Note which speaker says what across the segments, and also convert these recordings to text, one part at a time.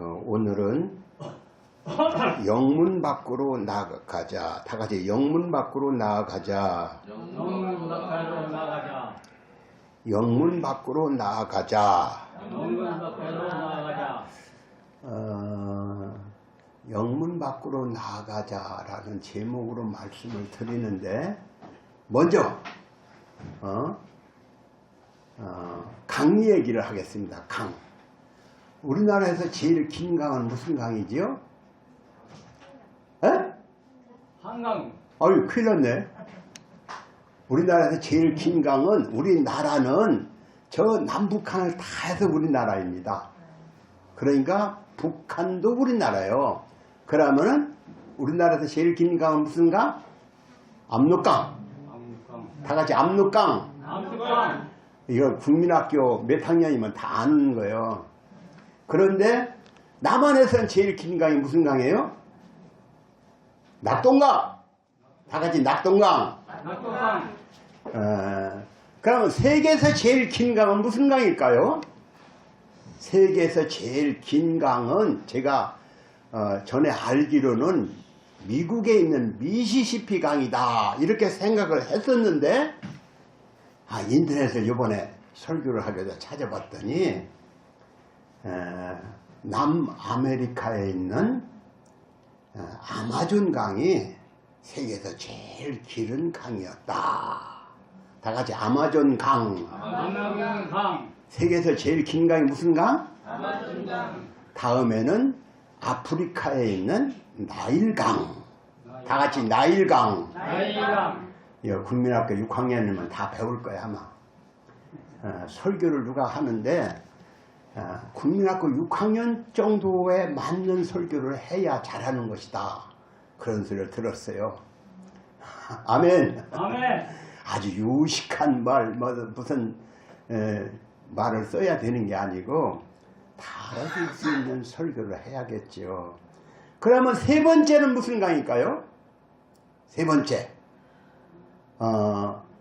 Speaker 1: 오늘은 영문 밖으로 나가자. 다 같이 영문 밖으로 나가자.
Speaker 2: 영문 밖으로 나가자.
Speaker 1: 영문 밖으로 나가자.
Speaker 2: 영문 밖으로 나가자.
Speaker 1: 영문 밖으로 나가자라는 제목으로 말씀을 드리는데, 먼저 강 얘기를 하겠습니다. 강. 우리나라에서 제일 긴 강은 무슨 강이지요? 에?
Speaker 2: 한강.
Speaker 1: 아유, 큰일 났네. 우리나라에서 제일 긴 강은, 우리나라는 저 남북한을 다 해서 우리나라입니다. 그러니까 북한도 우리나라예요. 그러면은 우리나라에서 제일 긴 강은 무슨 강? 압록강. 다 같이 압록강.
Speaker 2: 압록강.
Speaker 1: 이거 국민학교 몇 학년이면 다 아는 거예요. 그런데 남한에서는 제일 긴 강이 무슨 강이에요? 낙동강. 다 같이 낙동강.
Speaker 2: 낙동강.
Speaker 1: 그러면 세계에서 제일 긴 강은 무슨 강일까요? 세계에서 제일 긴 강은 제가 전에 알기로는 미국에 있는 미시시피 강이다 이렇게 생각을 했었는데, 인터넷을 이번에 설교를 하기 위해서 찾아봤더니 남아메리카에 있는 아마존 강이 세계에서 제일 길은 강이었다. 다 같이 아마존 강.
Speaker 2: 아마존 강.
Speaker 1: 세계에서 제일 긴 강이 무슨 강?
Speaker 2: 아마존 강.
Speaker 1: 다음에는 아프리카에 있는 나일강. 다 같이 나일강.
Speaker 2: 나일강.
Speaker 1: 국민학교 6학년이면 다 배울 거야 아마. 설교를 누가 하는데 국민학교 6학년 정도에 맞는 설교를 해야 잘하는 것이다, 그런 소리를 들었어요. 아멘.
Speaker 2: 아멘.
Speaker 1: 아주 유식한 말, 무슨 말을 써야 되는 게 아니고 다 알아들 수 있는 설교를 해야겠죠. 그러면 세 번째는 무슨 강일까요? 세 번째,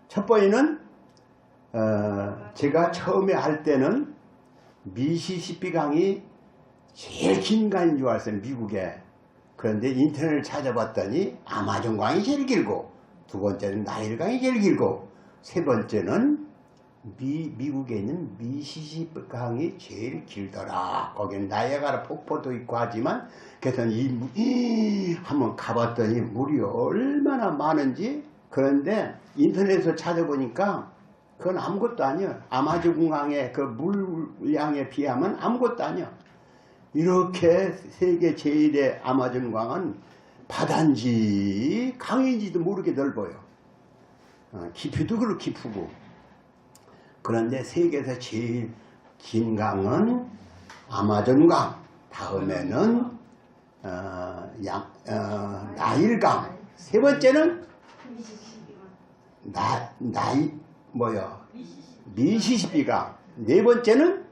Speaker 1: 첫 번째는 제가 처음에 할 때는 미시시피 강이 제일 긴 강인 줄 알았어요, 미국에. 그런데 인터넷을 찾아봤더니 아마존 강이 제일 길고, 두 번째는 나일 강이 제일 길고, 세 번째는 미국에 있는 미시시피 강이 제일 길더라. 거기는 나이아가라 폭포도 있고 하지만, 그래서 한번 가봤더니 물이 얼마나 많은지. 그런데 인터넷에서 찾아보니까 그건 아무것도 아니야. 아마존 강의 그 물량에 비하면 아무것도 아니야. 이렇게 세계 제일의 아마존 강은 바다인지 강인지도 모르게 넓어요. 깊이도 그렇게 깊고. 그런데 세계에서 제일 긴 강은 아마존 강. 다음에는 나일강. 세 번째는 미시시피강. 네 번째는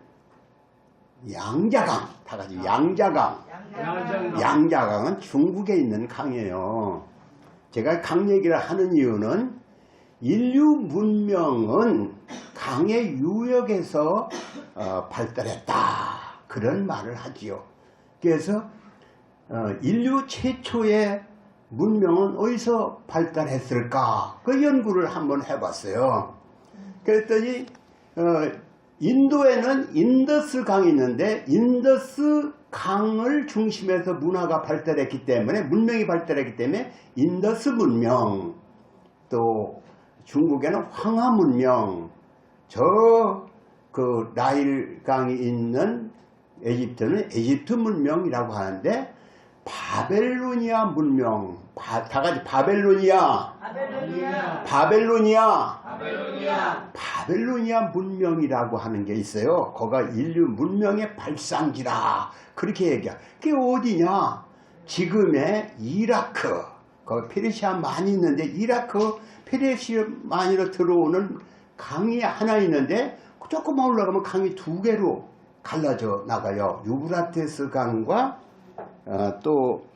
Speaker 1: 양자강. 다 같이 양자강. 양자강은 중국에 있는 강이에요. 제가 강 얘기를 하는 이유는 인류 문명은 강의 유역에서 발달했다, 그런 말을 하지요. 그래서 인류 최초의 문명은 어디서 발달했을까, 그 연구를 한번 해봤어요. 그랬더니 인도에는 인더스 강이 있는데, 인더스 강을 중심해서 문화가 발달했기 때문에, 문명이 발달했기 때문에 인더스 문명, 또 중국에는 황하 문명, 그 나일 강이 있는 에집트는 에집트 문명이라고 하는데, 바벨로니아 문명, 다 같이 바벨로니아 문명이라고 하는 게 있어요. 거기가 인류 문명의 발상지라, 그렇게 얘기해. 그게 어디냐? 지금의 이라크, 거기 페르시아 많이 있는데, 이라크 페르시아만으로 들어오는 강이 하나 있는데, 조금만 올라가면 강이 두 개로 갈라져 나가요. 유브라테스 강과 또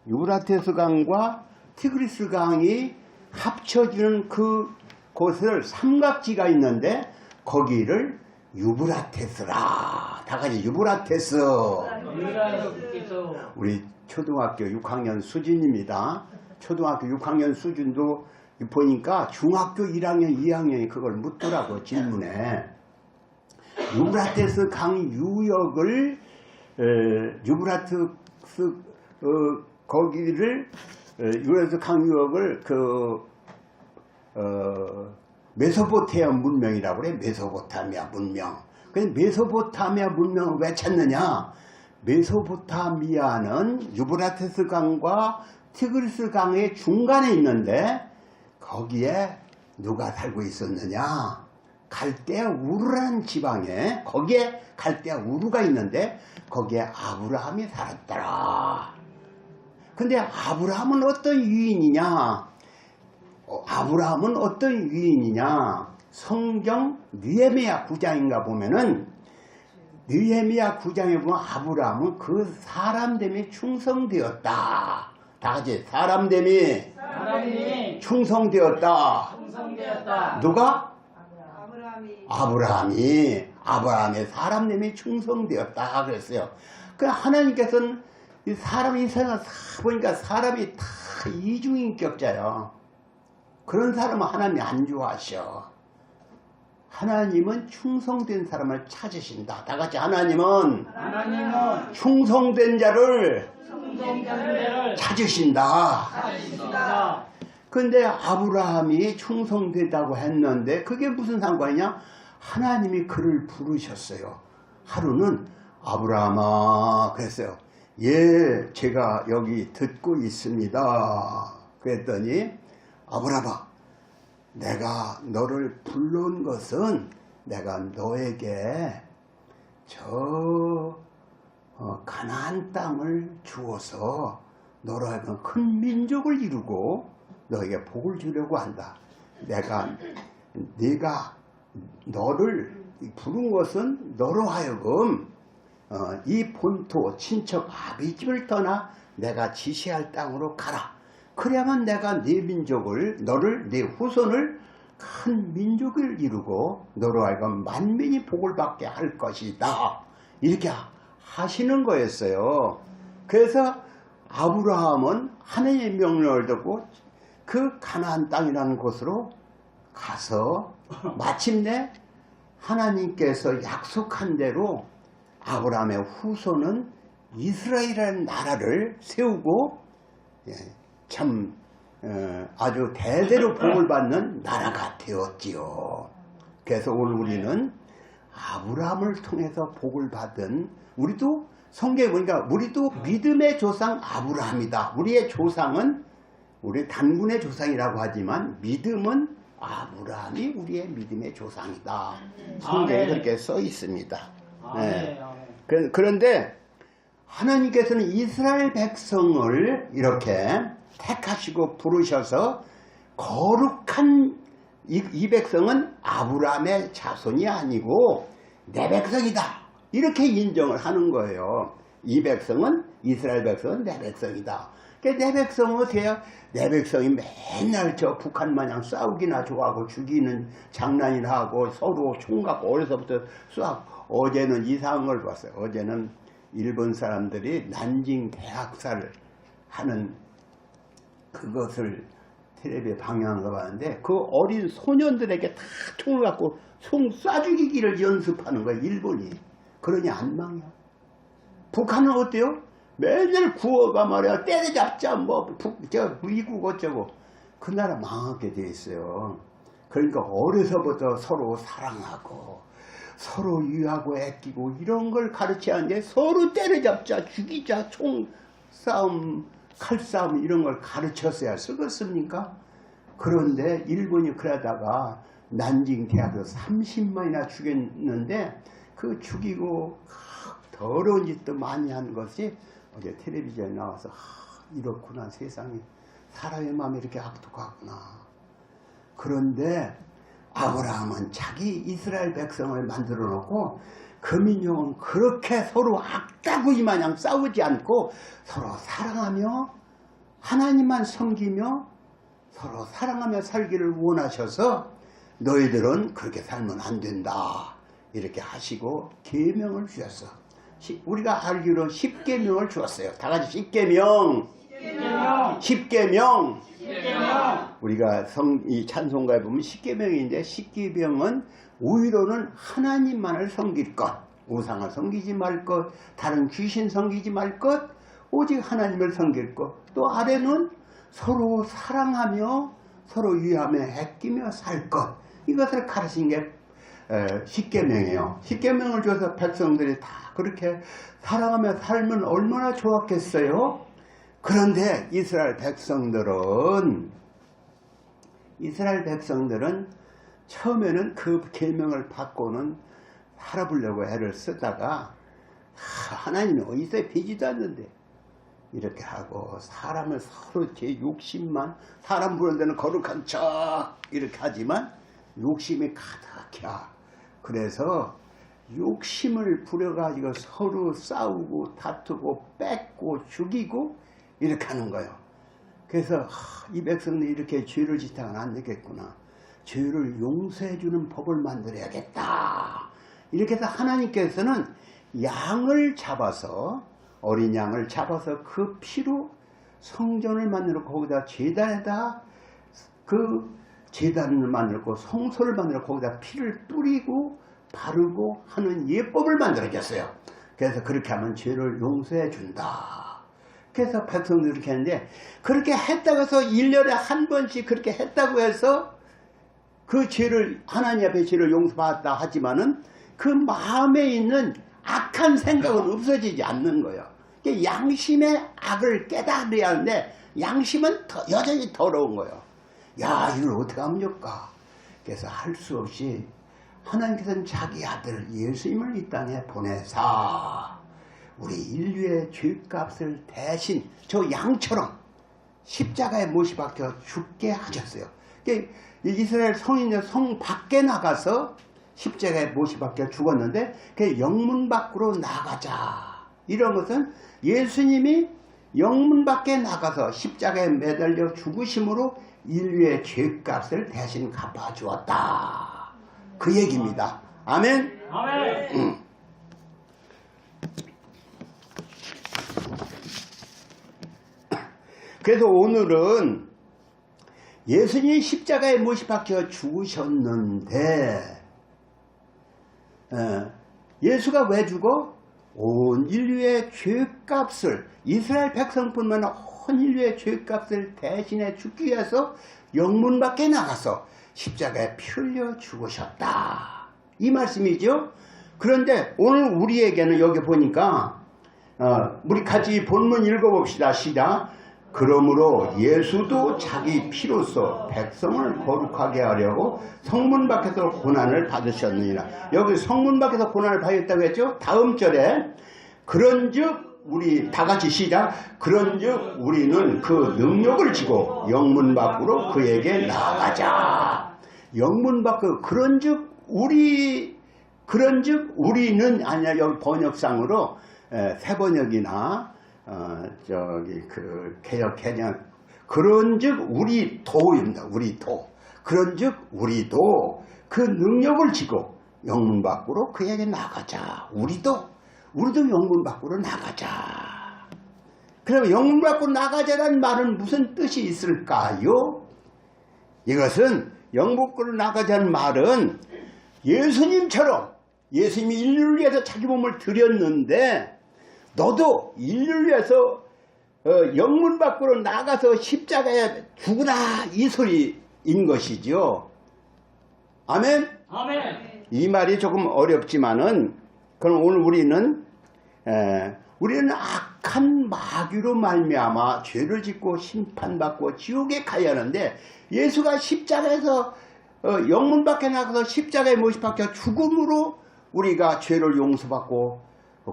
Speaker 1: 유브라테스 강과 티그리스 강이 합쳐지는 그 곳을 삼각지가 있는데, 거기를 유브라테스라. 다 같이 유브라테스.
Speaker 2: 유일하여 주께서
Speaker 1: 우리 초등학교 6학년 수준입니다. 초등학교 6학년 수준도 보니까 중학교 1학년, 2학년이 그걸 묻더라고, 질문에. 유브라테스 강 유역을, 유브라테스, 거기를, 유브라테스 강 유역을, 메소포타미아 문명이라고 그래. 메소포타미아 문명. 근데 메소포타미아 문명을 왜 찾느냐? 메소포타미아는 유브라테스 강과 티그리스 강의 중간에 있는데 거기에 누가 살고 있었느냐? 갈대아 우르라는 지방에, 거기에 갈대아 우르가 있는데 거기에 아브라함이 살았더라. 근데 아브라함은 어떤 유인이냐? 아브라함은 어떤 유인이냐? 성경 느헤미야 9장인가 보면은, 느헤미야 9장에 보면 아브라함은 그 사람됨이 충성되었다. 다 같이 사람됨이
Speaker 2: 하나님이
Speaker 1: 충성되었다.
Speaker 2: 충성되었다.
Speaker 1: 누가?
Speaker 3: 아브라함이
Speaker 1: 아브라함의 사람됨이 충성되었다 그랬어요. 그 하나님께서는 이 사람이 인생을 보니까 사람이 다 이중인격자예요. 그런 사람은 하나님이 안 좋아하셔. 하나님은 충성된 사람을 찾으신다. 다 같이 하나님은 충성된 자를
Speaker 2: 충성자를
Speaker 1: 찾으신다.
Speaker 2: 찾으신다.
Speaker 1: 근데 아브라함이 충성되다고 했는데 그게 무슨 상관이냐? 하나님이 그를 부르셨어요. 하루는 아브라함아 그랬어요. 예, 제가 여기 듣고 있습니다. 그랬더니 아브라함아, 내가 너를 불러온 것은 내가 너에게 저 가나안 땅을 주어서 너로 하여금 큰 민족을 이루고 너에게 복을 주려고 한다. 네가 너를 부른 것은 너로 하여금 이 본토 친척 아비집을 떠나 내가 지시할 땅으로 가라. 그래야만 내가 네 민족을, 너를, 네 후손을 큰 민족을 이루고 너로 하여금 만민이 복을 받게 할 것이다. 이렇게 하시는 거였어요. 그래서 아브라함은 하나님의 명령을 듣고 그 가나안 땅이라는 곳으로 가서 마침내 하나님께서 약속한 대로 아브라함의 후손은 이스라엘이라는 나라를 세우고 참 아주 대대로 복을 받는 나라가 되었지요. 그래서 오늘 우리는 아브라함을 통해서 복을 받은, 우리도 성경에 보니까 우리도 믿음의 조상 아브라함이다. 우리의 조상은 우리 단군의 조상이라고 하지만 믿음은 아브라함이 우리의 믿음의 조상이다. 성경에
Speaker 2: 아멘.
Speaker 1: 그렇게 써 있습니다.
Speaker 2: 아멘.
Speaker 1: 그런데 하나님께서는 이스라엘 백성을 이렇게 택하시고 부르셔서 거룩한 이 백성은 아브라함의 자손이 아니고 내 백성이다. 이렇게 인정을 하는 거예요. 이 백성은, 이스라엘 백성은 내 백성이다. 내 백성은 어떻게 해요? 내 백성이 맨날 저 북한 마냥 싸우기나 좋아하고 죽이는 장난이나 하고 서로 총 갖고 어려서부터 쏴. 어제는 이상한 걸 봤어요. 어제는 일본 사람들이 난징 대학살을 하는 그것을 텔레비에 방영한 거 봤는데 그 어린 소년들에게 다 총을 갖고 총 쏴 죽이기를 연습하는 거야, 일본이. 그러니 안 망이야. 북한은 어때요? 맨날 구호가 말이야, 때려잡자, 미국 어쩌고. 그 나라 망하게 돼 있어요. 그러니까 어려서부터 서로 사랑하고, 서로 위하고 애끼고, 이런 걸 가르쳐야 하는데, 서로 때려잡자, 죽이자, 총 싸움, 칼싸움, 이런 걸 가르쳤어야 쓰겠습니까? 그런데 일본이 그러다가 난징 대학에서 30만이나 죽였는데, 그 죽이고, 더러운 짓도 많이 한 것이 어제 텔레비전에 나와서 이렇구나, 세상에 사람의 마음이 이렇게 악독하구나. 그런데 아브라함은 자기 이스라엘 백성을 만들어 놓고 그 민족은 그렇게 서로 악다구이 마냥 싸우지 않고 서로 사랑하며 하나님만 섬기며 서로 사랑하며 살기를 원하셔서 너희들은 그렇게 살면 안 된다 이렇게 하시고 계명을 주셨어. 우리가 알기로 십계명을 주었어요. 다 같이 십계명.
Speaker 2: 십계명.
Speaker 1: 십계명.
Speaker 2: 십계명.
Speaker 1: 우리가 이 찬송가에 보면 십계명인데 십계명은 우위로는 하나님만을 섬길 것, 우상을 섬기지 말 것, 다른 귀신 섬기지 말 것, 오직 하나님을 섬길 것. 또 아래는 서로 사랑하며 서로 위하며 아끼며 살 것. 이것을 가르친 게 십계명이에요. 십계명을 줘서 백성들이 다 그렇게 살아가며 살면 얼마나 좋았겠어요. 그런데 이스라엘 백성들은 처음에는 그 계명을 받고는 살아보려고 애를 쓰다가 하나님이 어디서 비지도 않는데 이렇게 하고 사람을 서로 제 욕심만, 사람 부르는 데는 거룩한 척 이렇게 하지만 욕심이 가득해. 그래서 욕심을 부려가지고 서로 싸우고 다투고 뺏고 죽이고 이렇게 하는 거예요. 그래서 이 백성들이 이렇게 죄를 짓다가는 안 되겠구나. 죄를 용서해주는 법을 만들어야겠다. 이렇게 해서 하나님께서는 양을 잡아서, 어린 양을 잡아서 그 피로 성전을 만들고 거기다 제단에다 그 제단을 만들고 성소를 만들고 거기다 피를 뿌리고 바르고 하는 예법을 만들어졌어요. 그래서 그렇게 하면 죄를 용서해 준다. 그래서 백성들이 그렇게 했는데, 그렇게 했다고 해서 1년에 한 번씩 그렇게 했다고 해서 그 죄를, 하나님 앞에 죄를 용서받았다 하지만은 그 마음에 있는 악한 생각은 없어지지 않는 거예요. 양심의 악을 깨달아야 하는데 양심은 여전히 더러운 거예요. 야, 이걸 어떻게 하면 좋을까? 그래서 할 수 없이 하나님께서는 자기 아들 예수님을 이 땅에 보내사 우리 인류의 죄값을 대신 저 양처럼 십자가에 못이 박혀 죽게 하셨어요. 이스라엘 성인의 성 밖에 나가서 십자가에 못이 박혀 죽었는데 그 영문 밖으로 나가자. 이런 것은 예수님이 영문 밖에 나가서 십자가에 매달려 죽으심으로 인류의 죄값을 대신 갚아주었다. 그 얘기입니다. 아멘.
Speaker 2: 아멘.
Speaker 1: 그래서 오늘은 예수님이 십자가에 못이 박혀 죽으셨는데 예수가 왜 죽어? 온 인류의 죄값을, 이스라엘 백성뿐만 아니라 온 인류의 죄값을 대신해 죽기 위해서 영문 밖에 나가서 십자가에 피 흘려 죽으셨다. 이 말씀이죠. 그런데 오늘 우리에게는 여기 보니까 우리 같이 본문 읽어봅시다. 시작. 그러므로 예수도 자기 피로써 백성을 거룩하게 하려고 성문 밖에서 고난을 받으셨느니라. 여기 성문 밖에서 고난을 받았다고 했죠. 다음 절에 그런즉 우리 다 같이 시작. 그런즉 우리는 그 능력을 지고 영문 밖으로 그에게 나가자. 영문 밖으로. 그런즉 우리는 아니야. 여기 번역상으로 새 번역이나 저기 그 개혁 개념 그런즉 우리도입니다. 우리도. 그런즉 우리도 그 능력을 지고 영문 밖으로 그에게 나가자. 우리도 영문 밖으로 나가자. 그럼 영문 밖으로 나가자라는 말은 무슨 뜻이 있을까요? 이것은 영문 밖으로 나가자는 말은 예수님처럼 예수님이 인류를 위해서 자기 몸을 드렸는데 너도 인류를 위해서 영문 밖으로 나가서 십자가에 죽으라 이 소리인 것이죠. 아멘?
Speaker 2: 아멘.
Speaker 1: 이 말이 조금 어렵지만은 그럼 오늘 우리는 악한 마귀로 말미암아 죄를 짓고 심판받고 지옥에 가야 하는데 예수가 십자가에서 영문 밖에 나가서 십자가에 못이 박혀 죽음으로 우리가 죄를 용서받고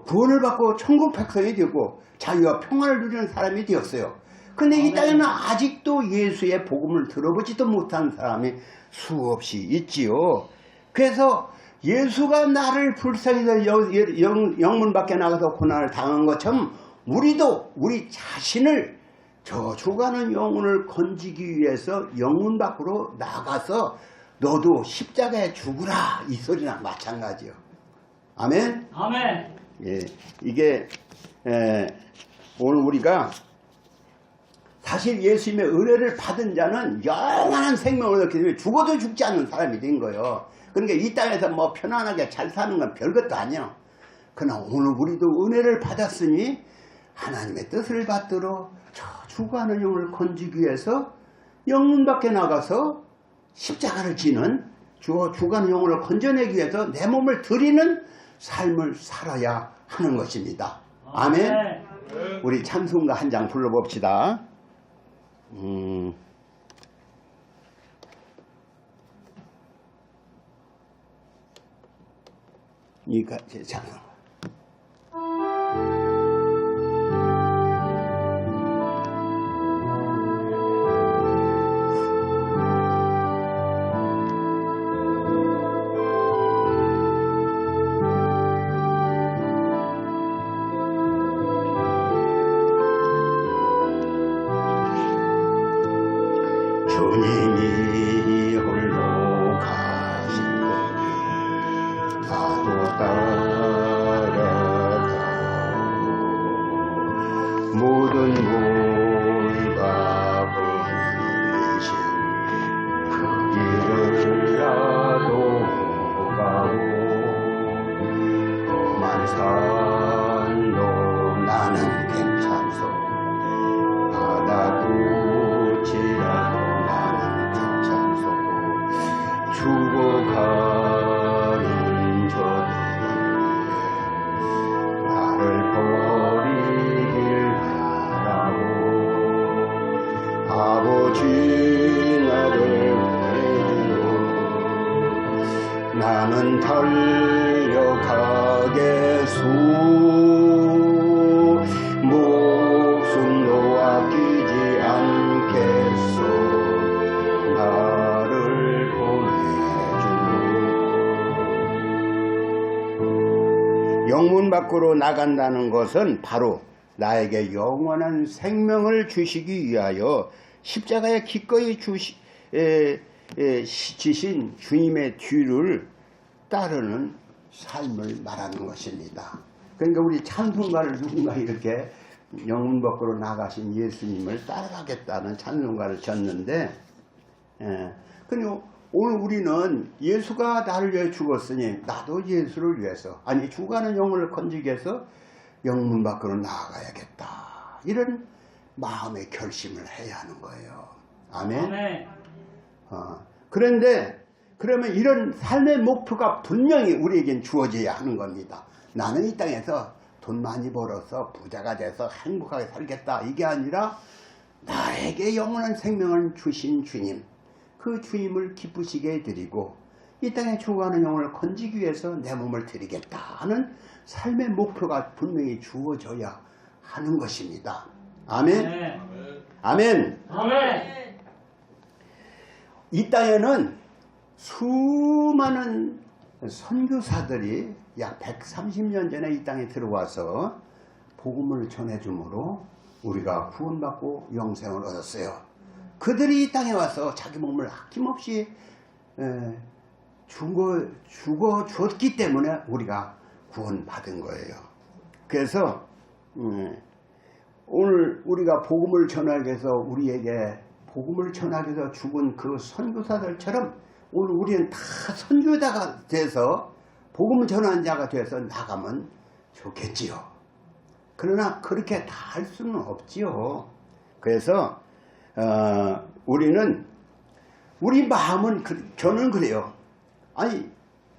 Speaker 1: 구원을 받고 천국 백성이 되고 자유와 평안을 누리는 사람이 되었어요. 근데 이 땅에는 아직도 예수의 복음을 들어보지도 못한 사람이 수없이 있지요. 그래서 예수가 나를 불쌍히 영문 밖에 나가서 고난을 당한 것처럼 우리도 우리 자신을 저 죽어가는 영혼을 건지기 위해서 영문 밖으로 나가서 너도 십자가에 죽으라 이 소리나 마찬가지요. 아멘.
Speaker 2: 아멘.
Speaker 1: 예, 이게 오늘 우리가 사실 예수님의 은혜를 받은 자는 영원한 생명을 얻게 되면 죽어도 죽지 않는 사람이 된 거예요. 그러니까 이 땅에서 뭐 편안하게 잘 사는 건 별것도 아니야. 그러나 오늘 우리도 은혜를 받았으니 하나님의 뜻을 받들어 저 죽어가는 영을 건지기 위해서 영문 밖에 나가서 십자가를 지는 죽어가는 영혼을 건져내기 위해서 내 몸을 드리는 삶을 살아야 하는 것입니다. 아멘. 우리 찬송가 한 장 불러봅시다. 이가 제 찬송. 주님이 홀로 가신 것 나도 따라가고 모든 물과 번이신 그 길을 나도 가고 험한 산도 나는 괜찮소 바다도 지라도 죽어가는 저들이 나를 버리길 바라고 아버지 나를 보내고 나는 달려가겠소 목숨도 아끼지 않겠소 나를 영문 밖으로 나간다는 것은 바로 나에게 영원한 생명을 주시기 위하여 십자가에 기꺼이 지신 주님의 뒤를 따르는 삶을 말하는 것입니다. 그러니까 우리 찬송가를 누군가 이렇게 영문 밖으로 나가신 예수님을 따라가겠다는 찬송가를 졌는데 그리고 오늘 우리는 예수가 나를 위해 죽었으니 나도 예수를 위해서 아니 죽어가는 영혼을 건지기 위해서 영문 밖으로 나아가야겠다 이런 마음의 결심을 해야 하는 거예요. 아멘.
Speaker 2: 아멘.
Speaker 1: 그런데 그러면 이런 삶의 목표가 분명히 우리에겐 주어져야 하는 겁니다. 나는 이 땅에서 돈 많이 벌어서 부자가 돼서 행복하게 살겠다 이게 아니라 나에게 영원한 생명을 주신 주님 그 주님을 기쁘시게 해드리고 이 땅에 죽어가는 영혼을 건지기 위해서 내 몸을 드리겠다 하는 삶의 목표가 분명히 주어져야 하는 것입니다. 아멘.
Speaker 2: 네.
Speaker 1: 아멘.
Speaker 2: 아멘.
Speaker 1: 이 땅에는 수많은 선교사들이 약 130년 전에 이 땅에 들어와서 복음을 전해주므로 우리가 구원받고 영생을 얻었어요. 그들이 이 땅에 와서 자기 몸을 아낌없이 죽어 줬기 때문에 우리가 구원받은 거예요. 그래서 오늘 우리가 복음을 전하기 위해서 우리에게 복음을 전하기 위해서 죽은 그 선교사들처럼 오늘 우리는 다 선교자가 돼서 복음을 전하는 자가 돼서 나가면 좋겠지요. 그러나 그렇게 다 할 수는 없지요. 그래서 우리는 우리 마음은 저는 그래요. 아니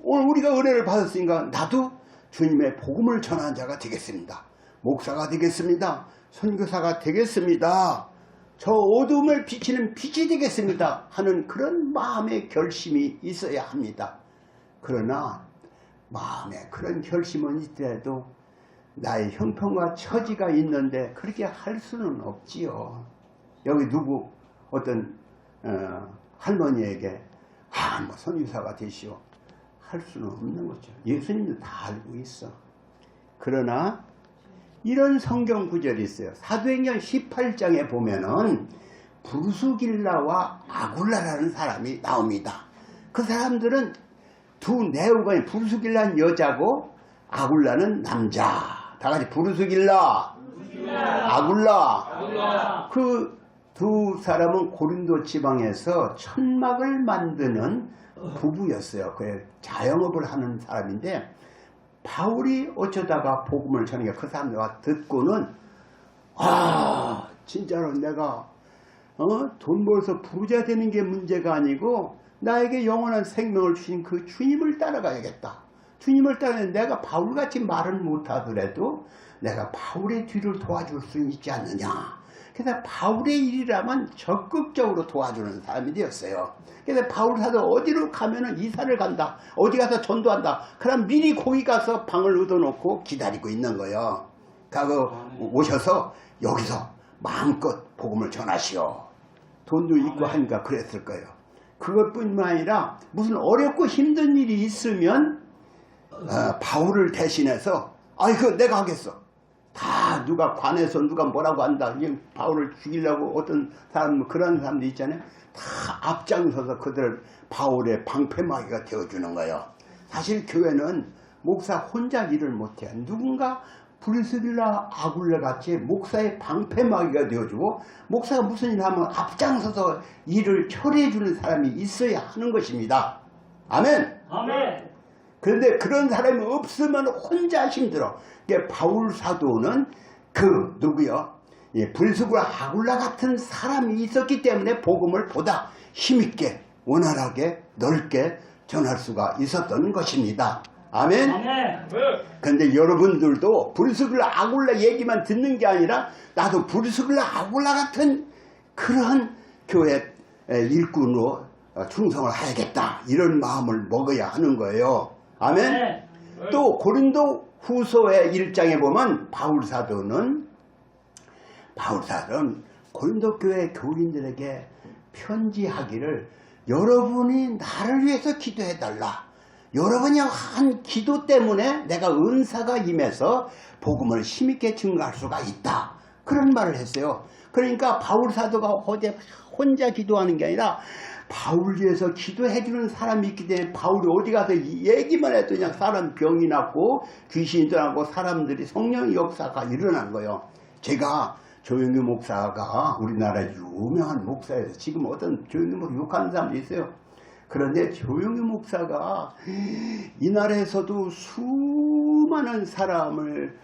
Speaker 1: 오늘 우리가 은혜를 받았으니까 나도 주님의 복음을 전하는 자가 되겠습니다. 목사가 되겠습니다. 선교사가 되겠습니다. 저 어둠을 비치는 빛이 되겠습니다 하는 그런 마음의 결심이 있어야 합니다. 그러나 마음에 그런 결심은 있더라도 나의 형편과 처지가 있는데 그렇게 할 수는 없지요. 여기 누구 어떤 할머니에게 뭐 선교사가 되시오 할 수는 없는 거죠. 예수님도 다 알고 있어. 그러나 이런 성경 구절이 있어요. 사도행전 18장에 보면은 브루스길라와 아굴라라는 사람이 나옵니다. 그 사람들은 두 내후관이 브루스길라는 여자고 아굴라는 남자. 다 같이 브루스길라, 아굴라. 그 두 사람은 고린도 지방에서 천막을 만드는 부부였어요. 그 자영업을 하는 사람인데 바울이 어쩌다가 복음을 전하니까 그 사람들과 듣고는 진짜로 내가 돈 벌어서 부자 되는 게 문제가 아니고 나에게 영원한 생명을 주신 그 주님을 따라가야겠다. 주님을 따르는 내가 바울같이 말은 못하더라도 내가 바울의 뒤를 도와줄 수 있지 않느냐. 그래서 바울의 일이라면 적극적으로 도와주는 사람이 되었어요. 그래서 바울 사도 어디로 가면은 이사를 간다. 어디 가서 전도한다. 그럼 미리 거기 가서 방을 얻어놓고 기다리고 있는 거예요. 가서 오셔서 여기서 마음껏 복음을 전하시오. 돈도 있고 하니까 그랬을 거예요. 그것뿐만 아니라 무슨 어렵고 힘든 일이 있으면 바울을 대신해서 그거 내가 하겠어. 다 누가 관에서 누가 뭐라고 한다. 바울을 죽이려고 어떤 사람 그런 사람도 있잖아요. 다 앞장서서 그들 바울의 방패막이가 되어주는 거예요. 사실 교회는 목사 혼자 일을 못해요. 누군가 브루스길라 아굴라 같이 목사의 방패막이가 되어주고 목사가 무슨 일을 하면 앞장서서 일을 처리해주는 사람이 있어야 하는 것입니다. 아멘.
Speaker 2: 아멘.
Speaker 1: 그런데 그런 사람이 없으면 혼자 힘들어. 바울 사도는 누구요? 브루스길라 아굴라 같은 사람이 있었기 때문에 복음을 보다 힘있게 원활하게 넓게 전할 수가 있었던 것입니다. 아멘.
Speaker 2: 아멘.
Speaker 1: 그런데 여러분들도 브루스길라 아굴라 얘기만 듣는 게 아니라 나도 브루스길라 아굴라 같은 그런 교회 일꾼으로 충성을 해야겠다. 이런 마음을 먹어야 하는 거예요. 아멘.
Speaker 2: 네.
Speaker 1: 또 고린도 후서의 1장에 보면 바울 사도는 고린도 교회 교인들에게 편지하기를 여러분이 나를 위해서 기도해달라. 여러분이 한 기도 때문에 내가 은사가 임해서 복음을 힘있게 증거할 수가 있다. 그런 말을 했어요. 그러니까 바울 사도가 어제 혼자 기도하는 게 아니라 바울 위해서 기도해주는 사람이 있기 때문에 바울이 어디 가서 얘기만 해도 그냥 사람 병이 났고 귀신이 떠나고 사람들이 성령의 역사가 일어난 거예요. 제가 조영규 목사가 우리나라 유명한 목사예요. 지금 어떤 조영규 목사 욕하는 사람도 있어요. 그런데 조영규 목사가 이 나라에서도 수많은 사람을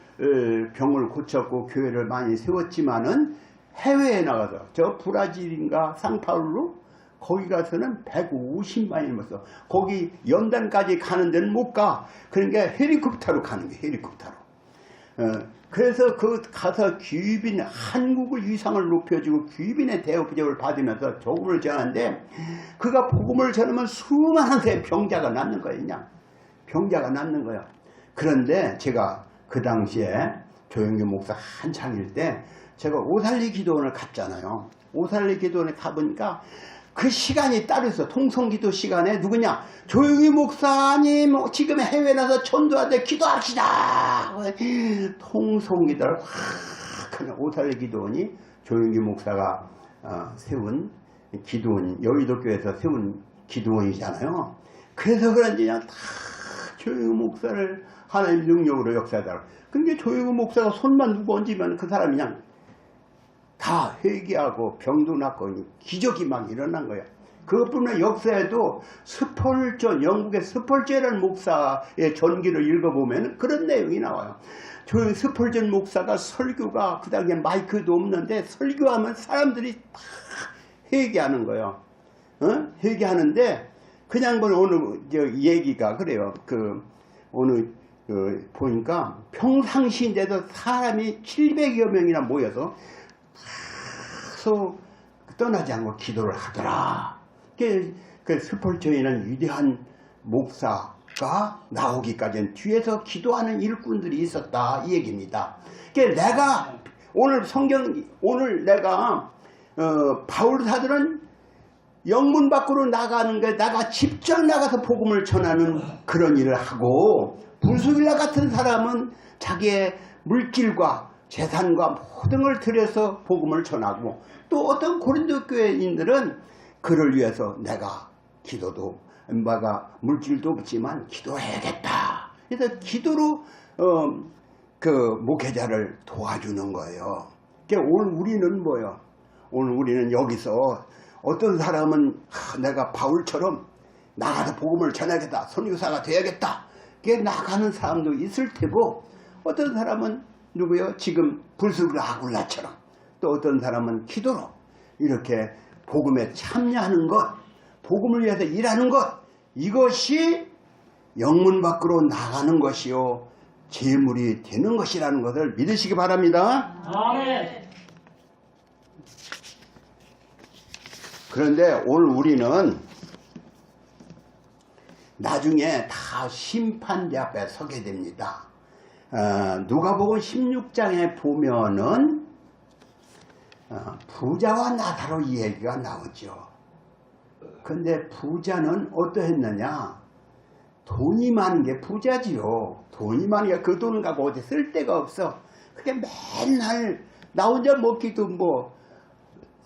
Speaker 1: 병을 고쳤고 교회를 많이 세웠지만은 해외에 나가서 저 브라질인가 상파울루 거기 가서는 150만이 넘었어. 거기 연단까지 가는 데는 못 가. 그러니까 헬리콥터로 가는 거예요. 헬리콥터로. 그래서 가서 귀빈 한국을 위상을 높여주고 귀빈의 대우부적을 받으면서 복음을 전하는데 그가 복음을 전하면 수많은 병자가 낫는 거예요. 그냥 병자가 낫는 거예요. 그런데 제가 그 당시에 조영규 목사 한창일 때 제가 오살리 기도원을 갔잖아요. 오살리 기도원에 가보니까 그 시간이 따로 있어. 통성기도 시간에 누구냐? 조영규 목사님 지금 해외 나서 전도하는데 기도합시다. 통성기도를 확 하는 오살리 기도원이 조영규 목사가 세운 기도원, 여의도교회에서 세운 기도원이잖아요. 그래서 그런지 그냥 다 조영규 목사를 하나님 능력으로 역사하더라고요. 근데 조영규 목사가 손만 누구 얹으면 그 사람이 그냥 다 회개하고 병도 낫고 기적이 막 일어난 거야. 그것뿐만 아니라 역사에도 스펄전, 영국의 스펄전이라는 목사의 전기를 읽어보면 그런 내용이 나와요. 저 스펄전 목사가 설교가 그 당시에 마이크도 없는데 설교하면 사람들이 다 회개하는 거예요. 회개하는데 그냥 오늘 얘기가 그래요. 오늘 보니까 평상시인데도 사람이 700여 명이나 모여서 떠나지 않고 기도를 하더라. 그 스펄전이라는 위대한 목사가 나오기까지는 뒤에서 기도하는 일꾼들이 있었다 이 얘기입니다. 내가 오늘 내가 바울 사도는 영문 밖으로 나가는 게 내가 직접 나가서 복음을 전하는 그런 일을 하고 브루스길라 같은 사람은 자기의 물질과 재산과 모든 걸 들여서 복음을 전하고 또 어떤 고린도 교회인들은 그를 위해서 내가 기도도 물질도 없지만 기도해야겠다. 그래서 기도로 그 목회자를 도와주는 거예요. 그러니까 오늘 우리는 뭐예요? 오늘 우리는 여기서 어떤 사람은 내가 바울처럼 나가서 복음을 전하겠다, 선교사가 돼야겠다, 그게 나가는 사람도 있을 테고, 어떤 사람은 누구요? 지금 불수를 아굴라처럼, 또 어떤 사람은 기도로 이렇게 복음에 참여하는 것, 복음을 위해서 일하는 것, 이것이 영문 밖으로 나가는 것이요 재물이 되는 것이라는 것을 믿으시기 바랍니다.
Speaker 2: 아멘.
Speaker 1: 그런데 오늘 우리는 나중에 다 심판대 앞에 서게 됩니다. 누가복음 16장에 보면은 부자와 나사로 얘기가 나오죠. 근데 부자는 어떠했느냐? 돈이 많은 게 부자지요. 돈이 많으니까 그 돈을 갖고 어디 쓸 데가 없어. 그게 맨날 나 혼자 먹기도 뭐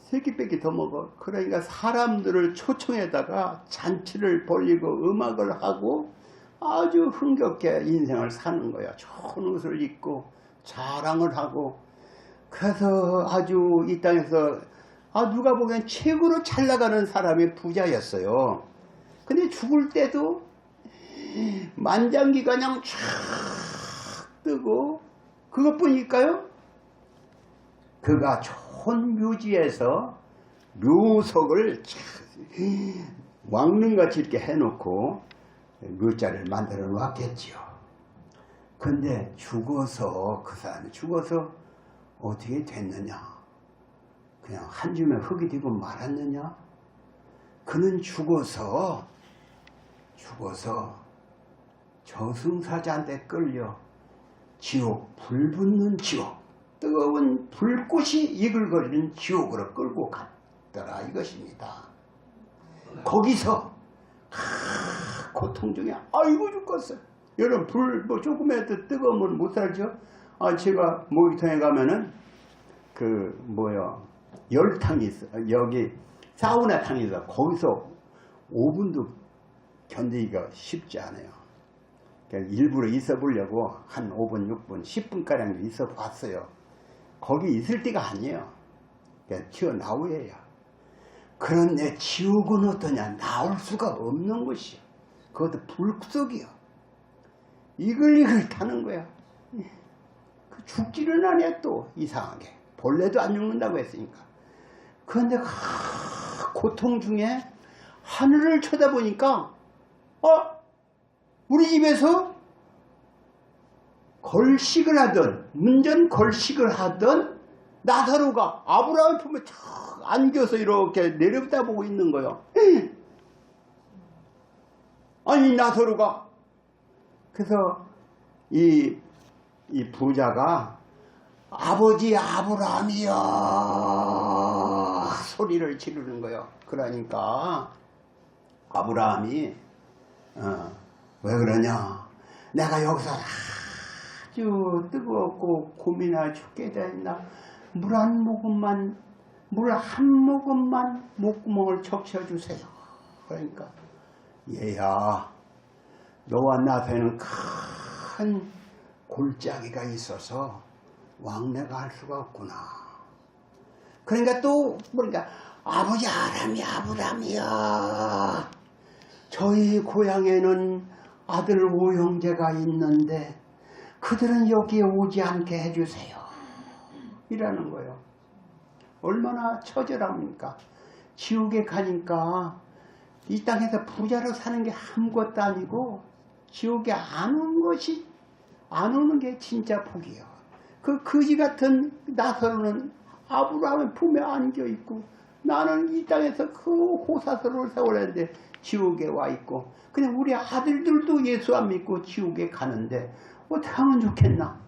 Speaker 1: 세 끼 뺏기 더 먹어. 그러니까 사람들을 초청해다가 잔치를 벌이고 음악을 하고 아주 흥겹게 인생을 사는 거야. 좋은 옷을 입고 자랑을 하고. 그래서 아주 이 땅에서 누가 보기엔 최고로 잘 나가는 사람이 부자였어요. 근데 죽을 때도 만장기가 그냥 쫙 뜨고, 그것뿐일까요? 그가 좋은 묘지에서 묘석을 왕릉같이 이렇게 해놓고 묘자를 만들어 놨겠지요. 근데 죽어서, 그 사람이 죽어서 어떻게 됐느냐? 그냥 한 줌의 흙이 되고 말았느냐? 그는 죽어서 저승사자한테 끌려 지옥, 불붙는 지옥, 뜨거운 불꽃이 이글거리는 지옥으로 끌고 갔더라 이것입니다. 거기서 고통 중에 아이고 죽겠어요. 여러분 불 뭐 조금이라도 뜨거우면 못 살죠. 제가 모기통에 가면은 열탕이 있어. 여기 사우나탕이 있어. 거기서 5분도 견디기가 쉽지 않아요. 그러니까 일부러 있어 보려고 한 5분, 6분, 10분가량 있어 봤어요. 거기 있을 때가 아니에요. 그러니까 튀어나오야. 그런데 지옥은 어떠냐? 나올 수가 없는 것이요. 그것도 불속이요. 이글이글 타는 거야. 죽지는 않아. 또 이상하게 벌레도 안 죽는다고 했으니까. 그런데 고통 중에 하늘을 쳐다보니까 우리 집에서 걸식을 하던, 문전 걸식을 하던 나사로가 아브라함의 품에 탁 안겨서 이렇게 내려다보고 있는 거예요. 아니 나사로가. 그래서 이 부자가 아버지 아브라함이여 소리를 지르는 거예요. 그러니까 아브라함이 왜 그러냐? 내가 여기서 아주 뜨겁고 고민하여 죽게 됐나? 물 한 모금만 목구멍을 적셔주세요. 그러니까 얘야, 너와 나 사이는 큰 골짜기가 있어서 왕래가 할 수가 없구나. 그러니까 또 아버지 아브라함이야. 저희 고향에는 아들 5형제가 있는데 그들은 여기에 오지 않게 해주세요. 이라는 거예요. 얼마나 처절합니까? 지옥에 가니까 이 땅에서 부자로 사는 게 아무것도 아니고 지옥에 안 오는 게 진짜 복이에요. 그 거지 같은 나사로는 아브라함의 품에 안겨 있고, 나는 이 땅에서 그 호사스러운 세월을 했는데 지옥에 와 있고, 그냥 우리 아들들도 예수 안 믿고 지옥에 가는데 어떻게 하면 좋겠나?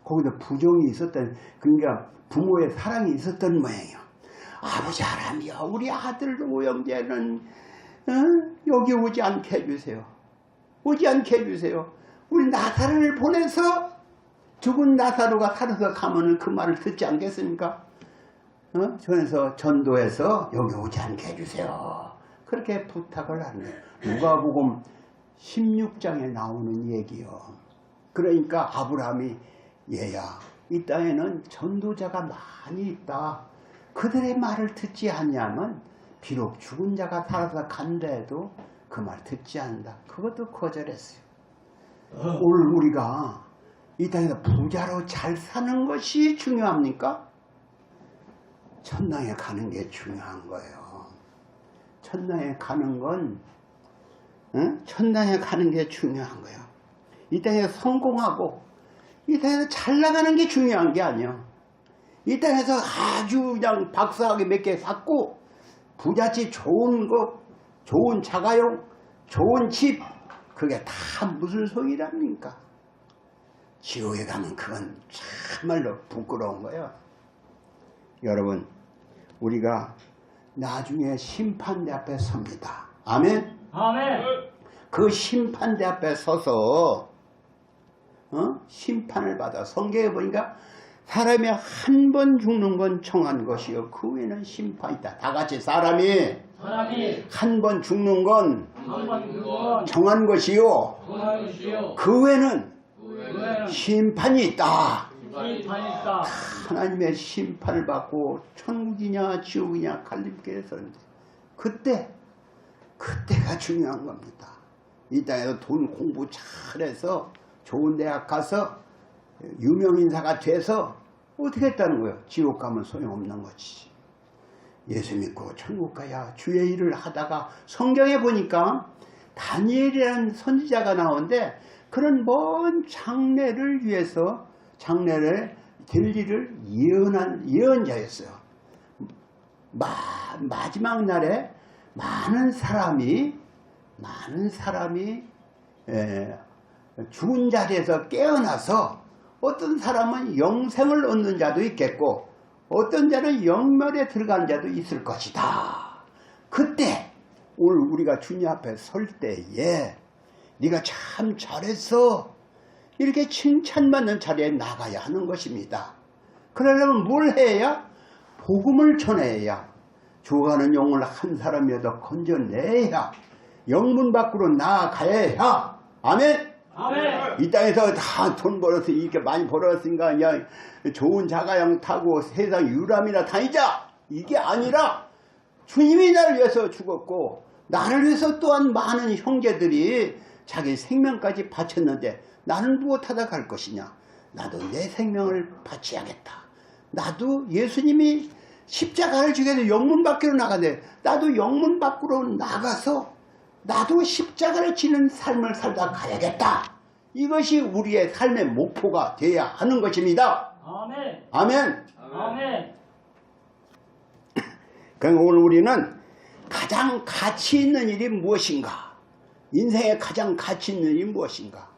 Speaker 1: 거기다 부정이 있었던, 그러니까 부모의 사랑이 있었던 모양이요. 아버지 아람이야, 우리 아들 오형제는 여기 오지 않게 해주세요. 오지 않게 해주세요. 우리 나사로를 보내서 죽은 나사로가 살아서 가면은 그 말을 듣지 않겠습니까? 그래서 전도해서 여기 오지 않게 해주세요. 그렇게 부탁을 하는 거예요. 누가복음 16장에 나오는 얘기요. 그러니까 아브라함이 얘야, 이 땅에는 전도자가 많이 있다. 그들의 말을 듣지 않냐면 비록 죽은 자가 살아서 간다해도 그 말 듣지 않는다. 그것도 거절했어요. 오늘 우리가 이 땅에서 부자로 잘 사는 것이 중요합니까? 천당에 가는 게 중요한 거예요. 천당에 가는 건, 천당에 가는 게 중요한 거예요. 이 땅에서 성공하고 이 땅에서 잘 나가는 게 중요한 게 아니야. 이 땅에서 아주 그냥 박사학위 몇 개 샀고 부잣집 좋은 거, 좋은 자가용, 좋은 집, 그게 다 무슨 소용이랍니까? 지옥에 가면 그건 참말로 부끄러운 거예요. 여러분, 우리가 나중에 심판대 앞에 섭니다. 아멘?
Speaker 2: 아멘.
Speaker 1: 그 심판대 앞에 서서 심판을 받아. 성경에 보니까 사람이 한 번 죽는 건 정한 것이요 그 후에는 심판이다. 다 같이 사람이 한 번 죽는 건 정한 것이요 그 후에는 심판이 있다. 하나님의 심판을 받고 천국이냐 지옥이냐 갈림길에 서는데 그때가 중요한 겁니다. 이 땅에서 돈 공부 잘해서 좋은 대학 가서 유명인사가 돼서 어떻게 했다는 거예요? 지옥 가면 소용없는 거지. 예수 믿고 천국 가야 주의 일을 하다가 성경에 보니까 다니엘이라는 선지자가 나오는데 그런 먼 장래를 위해서 장래를 될 일을 예언한 예언자였어요. 마지막 날에 많은 사람이 죽은 자리에서 깨어나서 어떤 사람은 영생을 얻는 자도 있겠고 어떤 자는 영멸에 들어가는 자도 있을 것이다. 그때 오늘 우리가 주님 앞에 설 때에 네가 참 잘했어 이렇게 칭찬받는 자리에 나가야 하는 것입니다. 그러려면 뭘 해야? 복음을 전해야 죽어가는 영혼을 한 사람이라도 건져내야 영문 밖으로 나아가야. 아멘.
Speaker 2: 아멘.
Speaker 1: 이 땅에서 다 돈 벌어서 이렇게 많이 벌었으니까 그냥 좋은 자가용 타고 세상 유람이나 다니자 이게 아니라 주님이 나를 위해서 죽었고 나를 위해서 또한 많은 형제들이 자기 생명까지 바쳤는데 나는 무엇하다 갈 것이냐. 나도 내 생명을 바쳐야겠다. 나도 예수님이 십자가를 지게서 영문 밖으로 나가는데 나도 영문 밖으로 나가서 나도 십자가를 지는 삶을 살다 가야겠다. 이것이 우리의 삶의 목표가 되어야 하는 것입니다.
Speaker 2: 아멘.
Speaker 1: 아멘.
Speaker 2: 아멘.
Speaker 1: 그러니까 오늘 우리는 가장 가치 있는 일이 무엇인가? 인생에 가장 가치 있는 일이 무엇인가?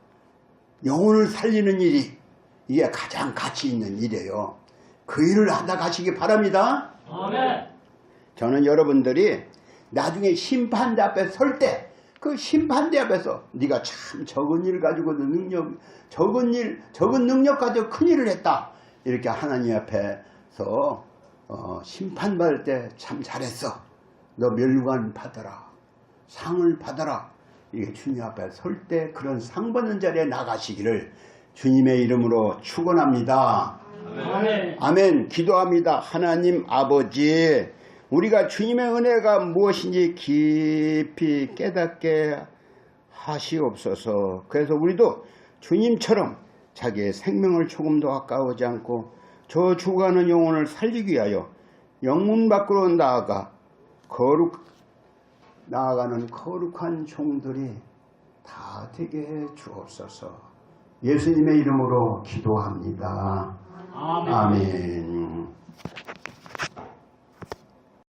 Speaker 1: 영혼을 살리는 일이 이게 가장 가치 있는 일이에요. 그 일을 하다 가시기 바랍니다.
Speaker 2: 아멘.
Speaker 1: 저는 여러분들이 나중에 심판대 앞에 설 때 그 심판대 앞에서 네가 참 적은 일 가지고도 적은 능력 가지고 큰 일을 했다. 이렇게 하나님 앞에서 심판받을 때 참 잘했어. 너 멸관 받아라. 상을 받아라. 이게 주님 앞에 설 때 그런 상 받는 자리에 나가시기를 주님의 이름으로 축원합니다.
Speaker 2: 아멘.
Speaker 1: 아멘. 기도합니다. 하나님 아버지, 우리가 주님의 은혜가 무엇인지 깊이 깨닫게 하시옵소서. 그래서 우리도 주님처럼 자기의 생명을 조금도 아까워하지 않고 저 죽어가는 영혼을 살리기 위하여 영문 밖으로 나아가는 거룩한 종들이 다 되게 해 주옵소서. 예수님의 이름으로 기도합니다.
Speaker 2: 아멘.
Speaker 1: 아멘.